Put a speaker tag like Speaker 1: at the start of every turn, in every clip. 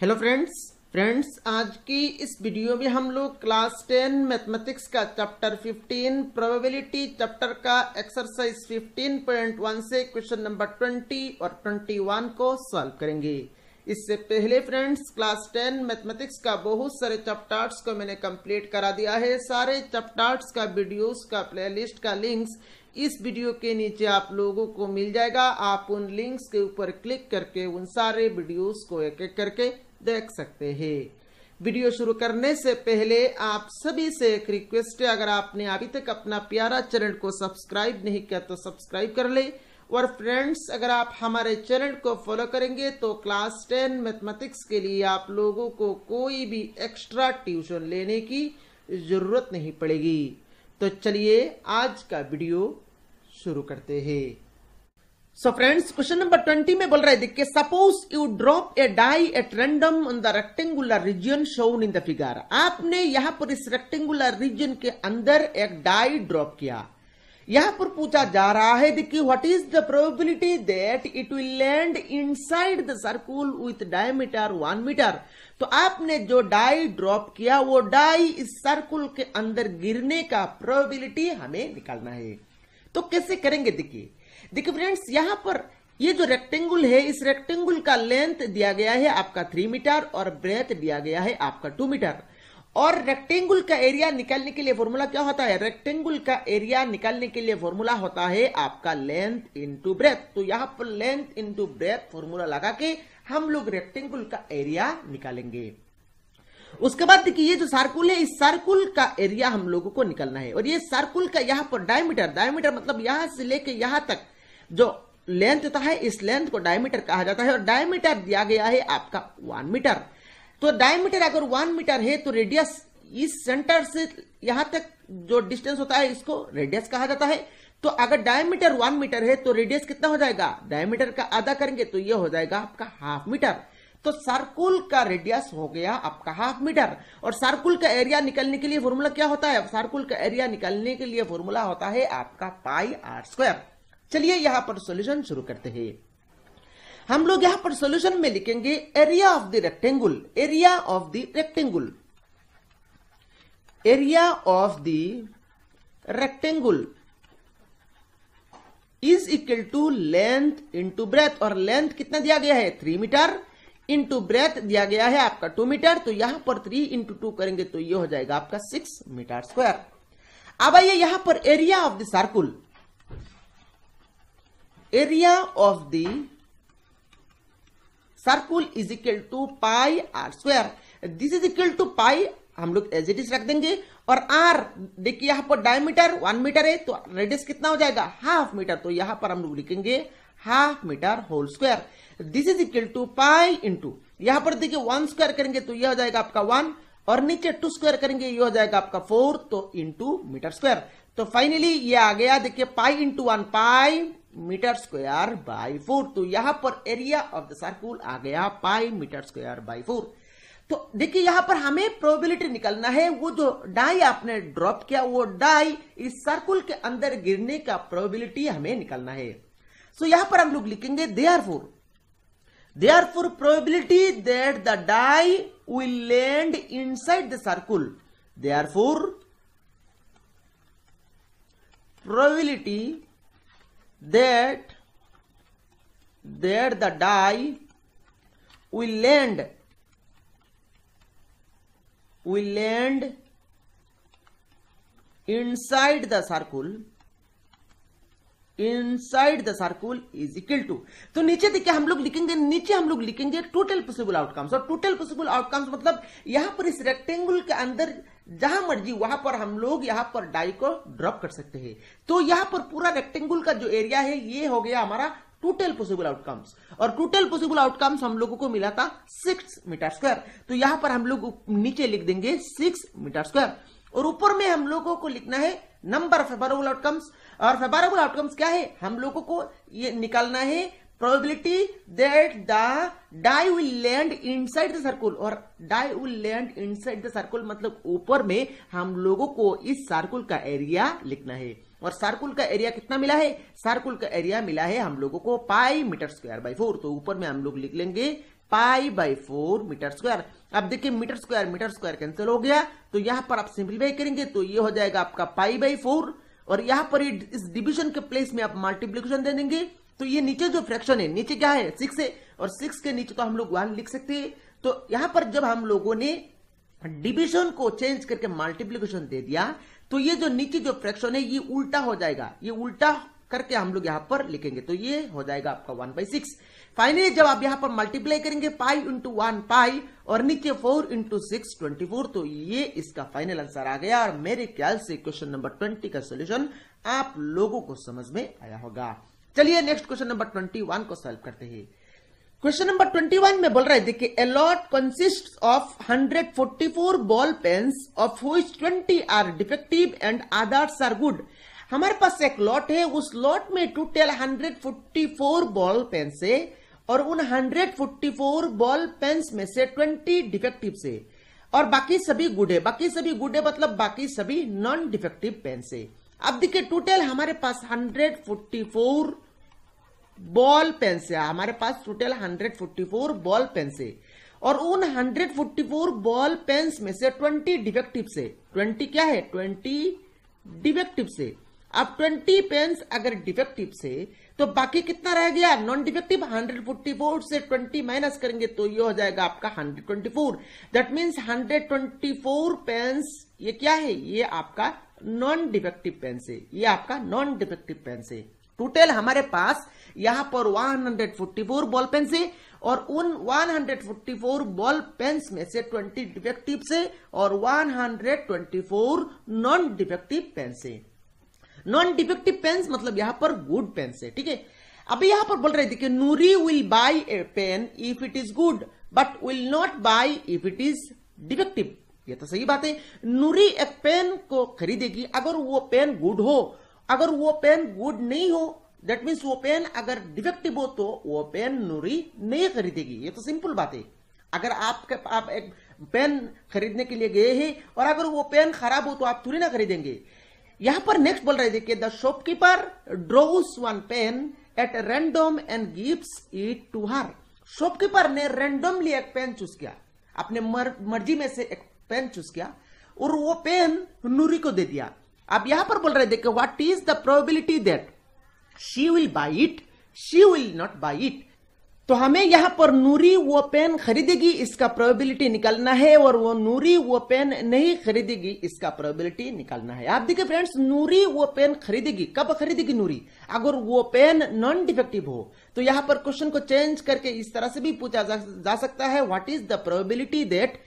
Speaker 1: Hello friends आज की इस वीडियो में हम लोग क्लास 10 मैथमेटिक्स का चैप्टर 15 प्रोबेबिलिटी चैप्टर का एक्सरसाइज 15.1 से क्वेश्चन नंबर 20 और 21 को सॉल्व करेंगे। इससे पहले फ्रेंड्स क्लास 10 मैथमेटिक्स का बहुत सारे चैप्टर्स को मैंने कंप्लीट करा दिया है। सारे चैप्टर्स का वीडियोस का प्लेलिस्ट का लिंक्स इस वीडियो के नीचे आप लोगों को मिल जाएगा। आप उन लिंक्स के ऊपर क्लिक करके उन सारे वीडियोस को एक एक करके देख सकते हैं। वीडियो शुरू करने से पहले आप सभी से एक रिक्वेस्ट है, अगर आपने अभी तक अपना प्यारा चैनल को सब्सक्राइब नहीं किया तो सब्सक्राइब कर ले। और फ्रेंड्स अगर आप हमारे चैनल को फॉलो करेंगे तो क्लास 10 मैथमेटिक्स के लिए आप लोगों को कोई भी एक्स्ट्रा ट्यूशन लेने की जरूरत नहीं पड़ेगी। तो चलिए आज का वीडियो शुरू करते हैं। सो फ्रेंड्स क्वेश्चन नंबर 20 में बोल रहा है, देखिए suppose you drop a die at random on the rectangular region shown in the figure. आपने यहां पर इस रेक्टेंगुलर रीजन के अंदर एक डाई ड्रॉप किया। यहां पर पूछा जा रहा है, देखिए what is the probability that it will land inside the circle with diameter 1 metre. तो आपने जो डाई ड्रॉप किया वो डाई इस सर्कुल के अंदर गिरने का प्रोबेबिलिटी हमें निकालना है। तो कैसे करेंगे, देखिए फ्रेंड्स यहां पर ये जो रेक्टेंगल है, इस रेक्टेंगल का लेंथ दिया गया है आपका 3 मीटर और ब्रेथ दिया गया है आपका 2 मीटर। और रेक्टेंगल का एरिया निकालने के लिए फॉर्मूला क्या होता है? रेक्टेंगल का एरिया निकालने के लिए फॉर्मूला होता है आपका लेंथ इनटू ब्रेथ। तो यहां पर लेंथ इनटू ब्रेथ फॉर्मूला लगा के हम लोग रेक्टेंगल का एरिया निकालेंगे। उसके बाद देखिए ये जो सर्कुल है, इस सर्कुल का एरिया हम लोगों को निकालना है। और ये सर्कुल का यहाँ पर डायमीटर मतलब यहां से लेके यहां तक जो लेंथ होता है, इस लेंथ को डायमीटर कहा जाता है। और डायमीटर दिया गया है आपका 1 मीटर। तो डायमीटर अगर 1 मीटर है तो रेडियस इस सेंटर से यहां तक जो डिस्टेंस होता है इसको रेडियस कहा जाता है। तो अगर डायमीटर 1 मीटर है तो रेडियस कितना हो जाएगा? डायमीटर का आधा करेंगे तो यह हो जाएगा आपका हाफ मीटर। तो सर्कुल का रेडियस हो गया आपका हाफ मीटर। और सर्कुल का एरिया निकालने के लिए फॉर्मूला क्या होता है? सर्कुल का एरिया निकालने के लिए फॉर्मूला होता है आपका पाई आर स्क्वायर। चलिए यहां पर सॉल्यूशन शुरू करते हैं। हम लोग यहां पर सॉल्यूशन में लिखेंगे area of the rectangle. Area of the rectangle, area of the rectangle is equal to length into breadth. और लेंथ कितना दिया गया है? 3 मीटर इंटू ब्रेथ दिया गया है आपका 2 मीटर। तो यहां पर 3 इंटू 2 करेंगे तो यह हो जाएगा आपका 6 मीटर स्क्वायर। अब आइए यहां पर area of the circle, area of the circle is equal to pi R square. This is equal to pi हम लोग एज इट इज रख देंगे। और आर देखिए यहां पर डायमीटर 1 मीटर है तो रेडियस कितना हो जाएगा? Half metre. तो यहां पर हम लोग लिखेंगे half metre whole square. This is equal to pi into यहां पर देखिए 1 स्क्वायर करेंगे तो यह हो जाएगा आपका 1 और नीचे 2 स्क्वायर करेंगे ये हो जाएगा आपका 4 तो इंटू मीटर स्क्वायर। तो फाइनली ये आ गया देखिए pi into 1 pi metre square by 4। तो यहां पर एरिया ऑफ द सर्कुल आ गया पाई मीटर स्क्वायर बाई 4। तो देखिए यहां पर हमें प्रोबेबिलिटी निकालना है। वो जो डाई आपने ड्रॉप किया वो डाई इस सर्कुल के अंदर गिरने का प्रोबेबिलिटी हमें निकालना है। सो यहां पर हम लोग लिखेंगे therefore probability that the die will land inside the circle, therefore probability that the die will land inside the circle is equal to. तो नीचे देखिए हम लोग लिखेंगे टोटल पॉसिबल आउटकम्स। और टोटल पॉसिबल आउटकम्स मतलब यहां पर इस रेक्टेंगल के अंदर जहां मर्जी वहां पर हम लोग यहां पर डाई को ड्रॉप कर सकते हैं। तो यहां पर पूरा रेक्टेंगल का जो एरिया है ये हो गया हमारा टोटल पॉसिबल आउटकम्स। और टोटल पॉसिबल आउटकम्स हम लोगों को मिला था 6 मीटर स्क्वायर। तो यहां पर हम लोग नीचे लिख देंगे 6 मीटर स्क्वायर। और ऊपर में हम लोगों को लिखना है नंबर ऑफ फेवरेबल आउटकम्स। और फेवरेबल आउटकम्स क्या है? हम लोगों को ये निकालना है probability that the die will land inside the circle. और die will land inside the circle मतलब ऊपर में हम लोगों को इस सर्कुल का एरिया लिखना है। और सर्कुल का एरिया कितना मिला है? सर्कुल का एरिया मिला है हम लोगों को पाई मीटर स्क्वायर बाई 4। तो ऊपर में हम लोग लिख लेंगे π/4 मीटर स्क्वायर। अब देखिए मीटर स्क्वायर कैंसिल हो गया, तो यहां पर आप सिंप्लीफाई करेंगे तो ये हो जाएगा आपका π/4, और यहां पर इस डिवीजन के प्लेस में आप मल्टीप्लीकेशन दे देंगे, तो ये नीचे जो फ्रैक्शन है, नीचे क्या है 6 है, और 6 के नीचे तो हम लोग 1 लिख सकते हैं। तो यहां पर जब हम लोगों ने डिवीजन को चेंज करके मल्टीप्लीकेशन दे दिया, तो ये जो नीचे जो फ्रैक्शन है ये उल्टा हो जाएगा, ये उल्टा करके हम लोग यहां पर लिखेंगे, तो ये हो जाएगा आपका 1/6। फाइनली जब आप यहां पर मल्टीप्लाई करेंगे पाई इंटू 1 पाई और नीचे 4 इंटू 6 24, तो ये इसका फाइनल आंसर आ गया। और मेरे ख्याल से क्वेश्चन नंबर 20 का सोल्यूशन आप लोगों को समझ में आया होगा। चलिए नेक्स्ट क्वेश्चन नंबर 21 को सॉल्व करते हैं। क्वेश्चन नंबर 21 में बोल रहा है, देखिए a lot consists of 144 ball pens of which 20 are defective and others are good। हमारे पास एक लॉट है, उस लॉट में टोटल 144 बॉल पेन्स है, और उन 144 बॉल पेन्स में से 20 डिफेक्टिव से और बाकी सभी गुड है। बाकी सभी गुड है मतलब बाकी सभी नॉन डिफेक्टिव पेन्स है। अब देखिए टोटल हमारे पास 144 बॉल पेन्स है, हमारे पास टोटल 144 बॉल पेन्स है, और उन 144 बॉल पेन्स में से 20 डिफेक्टिव से, 20 क्या है 20 डिफेक्टिव से। अब 20 पेन्स अगर डिफेक्टिव से तो बाकी कितना रह गया नॉन डिफेक्टिव। 144 से 20 माइनस करेंगे तो ये हो जाएगा आपका 124। दैट मीन्स 124 पेन्स ये क्या है, ये आपका नॉन डिफेक्टिव पेन्स है, ये आपका नॉन डिफेक्टिव पेन्स है। टोटल हमारे पास यहां पर 144 बॉल पेन्स है, और उन 144 बॉल पेन्स में से 20 डिफेक्टिव से और 124 नॉन डिफेक्टिव पेन्स है। नॉन डिफेक्टिव पेन्स मतलब यहां पर गुड पेन्स है, ठीक है। अब यहां पर बोल रहे थे कि Noori will buy a pen if it is good but will not buy if it is defective. ये तो सही बात है, नूरी एक पेन को खरीदेगी अगर वो पेन गुड हो, अगर वो पेन गुड नहीं हो दैट मीन्स वो पेन अगर डिफेक्टिव हो तो वो पेन नूरी नहीं खरीदेगी। ये तो सिंपल बात है। अगर आप एक पेन खरीदने के लिए गए हैं और अगर वो पेन खराब हो तो आप थोड़ी ना खरीदेंगे। यहां पर नेक्स्ट बोल रहे थे कि the shopkeeper draws one pen at random and gives it to her. Shopkeeper ने रैंडमली एक पेन चूज किया, अपने मर्जी में से एक पेन चूज किया और वो पेन नूरी को दे दिया। अब यहां पर बोल रहे थे कि what is the probability that she will buy it, she will not buy it. तो हमें यहां पर नूरी वो पेन खरीदेगी इसका प्रोबेबिलिटी निकालना है, और वो नूरी वो पेन नहीं खरीदेगी इसका प्रोबेबिलिटी निकालना है। आप देखिए फ्रेंड्स, नूरी वो पेन खरीदेगी, कब खरीदेगी नूरी, अगर वो पेन नॉन डिफेक्टिव हो। तो यहां पर क्वेश्चन को चेंज करके इस तरह से भी पूछा जा सकता है, what is the probability that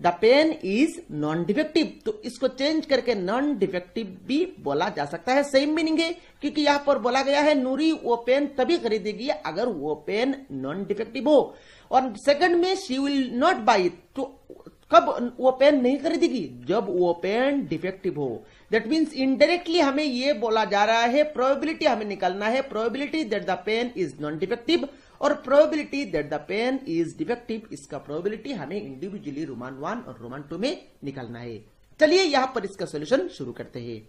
Speaker 1: the pen is non defective. तो इसको चेंज करके नॉन डिफेक्टिव भी बोला जा सकता है। सेम मीनिंग है, क्योंकि यहां पर बोला गया है नूरी वो पेन तभी खरीदेगी अगर वो पेन नॉन डिफेक्टिव हो, और सेकंड में she will not buy it, तो कब वो पेन नहीं खरीदेगी, जब वो पेन डिफेक्टिव हो। दैट मीन्स इनडायरेक्टली हमें ये बोला जा रहा है, प्रोबेबिलिटी हमें निकालना है, probability that the pen is non defective और probability that the pen is defective. इसका प्रोबेबिलिटी हमें इंडिविजुअली रोमान 1 और रोमान 2 में निकालना है। चलिए यहां पर इसका सॉल्यूशन शुरू करते हैं।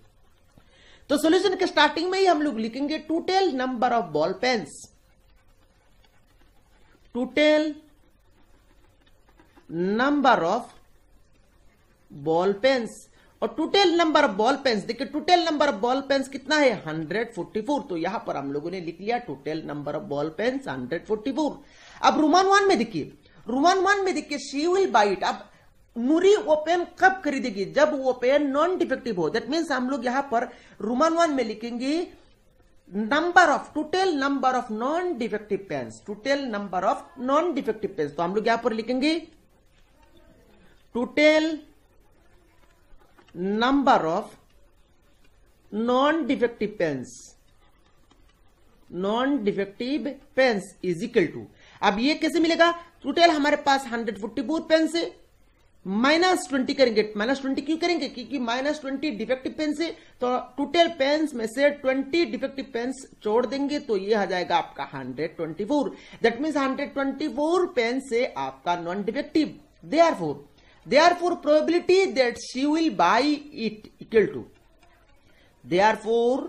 Speaker 1: तो सॉल्यूशन के स्टार्टिंग में ही हम लोग लिखेंगे total number of ball pens, total number of ball pens, और total number of ball pens देखिए total number of ball pens कितना है 144। तो यहां पर हम लोगों ने लिख लिया total number of ball pens 144। अब रोमान 1 में देखिए, रोमान 1 में देखिए शी विल बाय इट। अब नूरी वो पेन कब खरीदेगी, जब वो पेन नॉन डिफेक्टिव हो। दैट मीन्स हम लोग यहां पर रोमान 1 में लिखेंगे number of, total number of non defective pens, total number of non defective pens. तो हम लोग यहां पर लिखेंगे total number of non defective pens, non defective pens is equal to, अब ये कैसे मिलेगा, टोटल हमारे पास 144 पेन्स है, माइनस 20 करेंगे। माइनस 20 क्यों करेंगे, क्योंकि माइनस 20 डिफेक्टिव पेन्स है, तो टोटल पेन्स में से 20 डिफेक्टिव पेन्स छोड़ देंगे तो ये आ जाएगा आपका 124। दैट मीन्स 124 पेन्स से आपका non defective. Therefore probability that she will buy it equal to, therefore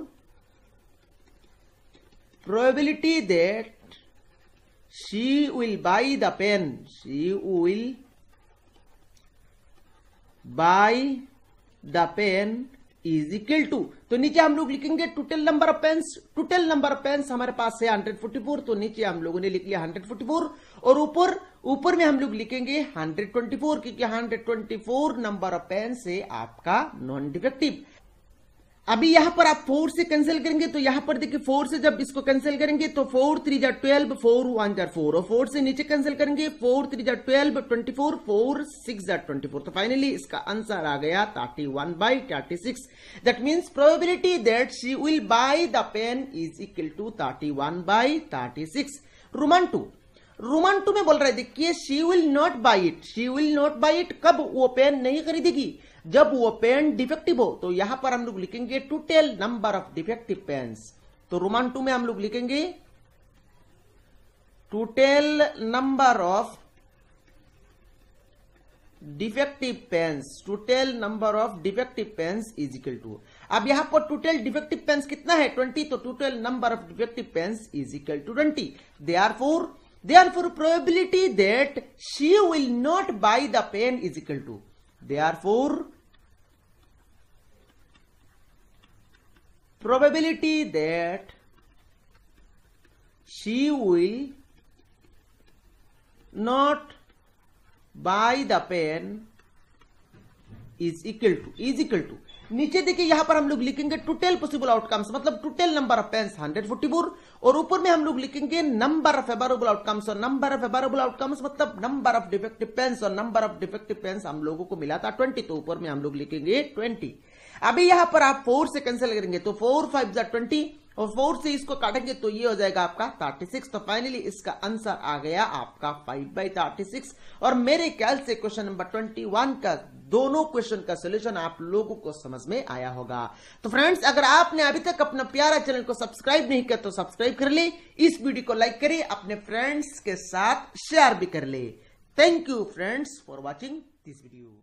Speaker 1: probability that she will buy the pen, she will buy the pen is equal to, तो नीचे हम लोग लिखेंगे total number of pens. Total number of pens हमारे पास है 144, तो नीचे हम लोगों ने लिख लिया 144 और ऊपर में हम लोग लिखेंगे 124, क्योंकि 124 नंबर ऑफ पेन्स है आपका नॉन डिफेक्टिव। अभी यहां पर आप 4 से कैंसिल करेंगे, तो यहां पर देखिए 4 से जब इसको कैंसिल करेंगे तो 4 3 जा 12, 4 1 जा 4, और 4 से नीचे कैंसिल करेंगे 4 3 जा 12, 24, 4 6 जा 24, तो फाइनली इसका आंसर आ गया 31/36। That means probability that she will buy the pen is equal to 31/36। Roman two में बोल रहे देखिए she will not buy it, she will not buy it, कब वो पेन नहीं खरीदेगी, जब वो पेन डिफेक्टिव हो। तो यहां पर हम लोग लिखेंगे total number of defective pens. तो रोमन 2 में हम लोग लिखेंगे total number of defective pens, total number of defective pens is equal to, अब यहां पर टोटल डिफेक्टिव पेन्स कितना है 20, तो total number of defective pens is equal to 20। Therefore probability that she will not buy the pen is equal to, therefore probability that she will not buy the pen is equal to नीचे देखिए यहां पर हम लोग लिखेंगे total possible outcomes, मतलब total number of pens 144, और ऊपर में हम लोग लिखेंगे नंबर ऑफ फेवरेबल आउटकम्स, और नंबर ऑफ फेवरेबल आउटकम्स मतलब नंबर ऑफ डिफेक्टिव पेन्स, और नंबर ऑफ डिफेक्टिव पेन्स हम लोगों को मिला था 20, तो ऊपर में हम लोग लिखेंगे 20। अभी यहां पर आप 4 से कैंसिल करेंगे तो 4 5 जा 20, और 4 से इसको काटेंगे तो ये हो जाएगा आपका 36, तो फाइनली इसका आंसर आ गया आपका 5/36। और मेरे ख्याल से क्वेश्चन नंबर 21 का दोनों क्वेश्चन का सॉल्यूशन आप लोगों को समझ में आया होगा। तो फ्रेंड्स, अगर आपने अभी तक अपना प्यारा चैनल को सब्सक्राइब नहीं किया तो सब्सक्राइब कर ले, इस वीडियो को लाइक करें, अपने फ्रेंड्स के साथ शेयर भी कर ले। Thank you friends for watching this video.